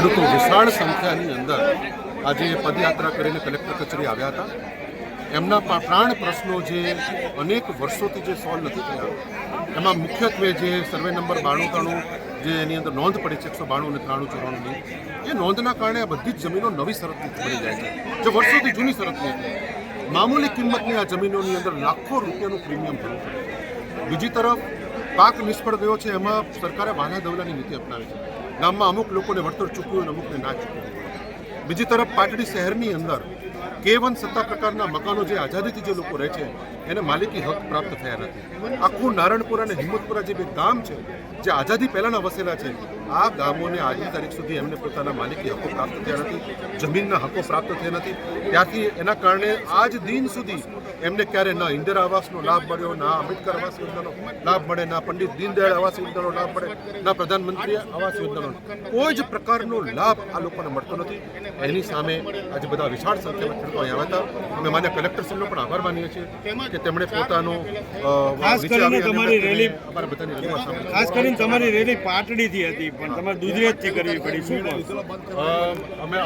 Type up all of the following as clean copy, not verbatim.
ખેડૂતો વિશાળ સંખ્યાની અંદર આજે પદયાત્રા કરીને કલેક્ટર કચેરી આવ્યા હતા. એમના પ્રાણ પ્રશ્નો જે અનેક વર્ષોથી જે સોલ્વ નથી થયા, એમાં મુખ્યત્વે જે સર્વે નંબર 92 જે એની અંદર નોંધ પડી છે 192 અને 93-94ની, એ નોંધના કારણે આ બધી જ જમીનો નવી શરતની બની જાય છે, જે વર્ષોથી જૂની શરતની હતી. મામૂલી કિંમતની આ જમીનોની અંદર લાખો રૂપિયાનું પ્રીમિયમ ભરવું પડે. બીજી તરફ પાક નિષ્ફળ ગયો છે, એમાં સરકારે વાલા દવલાની નીતિ અપનાવી છે. ગામમાં અમુક લોકોને વળતર ચૂકવ્યું અને અમુકને ના ચૂકવ્યું. બીજી તરફ પાટડી શહેરની અંદર K1 સત્તા પ્રકારના મકાનો જે આઝાદીથી જે લોકો રહે છે એને માલિકી હક પ્રાપ્ત થયા નથી. આખું નારણપુરા અને હિંમતપુરા જે બે ગામ છે જે આઝાદી પહેલાંના વસેલા છે, આ ગામોને આજની તારીખ સુધી એમને પોતાના માલિકી હકો પ્રાપ્ત થયા નથી, જમીનના હકો પ્રાપ્ત થયા નથી. ત્યાંથી એના કારણે આજ દિન સુધી એમને ક્યારે ના ઇન્દિરા આવાસનો લાભ મળ્યો, ના આંબેડકર આવાસ યોજનાનો લાભ મળે, ના પંડિત દીનદયાળ આવાસ યોજનાનો લાભ મળે, ના પ્રધાનમંત્રી આવાસ યોજનાનો કોઈ જ પ્રકારનો લાભ આ લોકોને મળતો નથી. એની સામે આજે બધા વિશાળ સંખ્યામાં ખેડૂતો અહીંયા આવ્યા હતા. અમે માન્ય કલેક્ટરશ્રીનો પણ આભાર માનીએ છીએ કે તેમણે પોતાનો ખાસ કરીને તમારી રેલી અમારા બધાની રજૂઆત સાંભળી. ખાસ કરીને તમારી રેલી પાટડીથી હતી પણ તમારે દુધરેજથી કરવી પડી, શું કહો?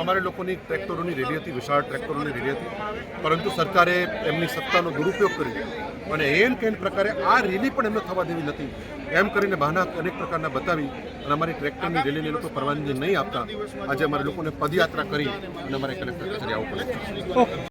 અમારે લોકોની ટ્રેક્ટરોની રેલી હતી, વિશાળ ટ્રેક્ટરોની રેલી હતી, પરંતુ સરકારે એમની સત્તાનો દુરુપયોગ કર્યો અને એમ કેન પ્રકારે આ રેલી પણ એમને થવા દેવી નથી એમ કરીને બહાના અનેક પ્રકારના બતાવી અને અમારી ટ્રેક્ટરની રેલીને લોકો પરવાનગી નહીં આપતા આજે અમારે લોકોને પદયાત્રા કરી અને અમારે કલેક્ટર કચેરી આવવું પડે.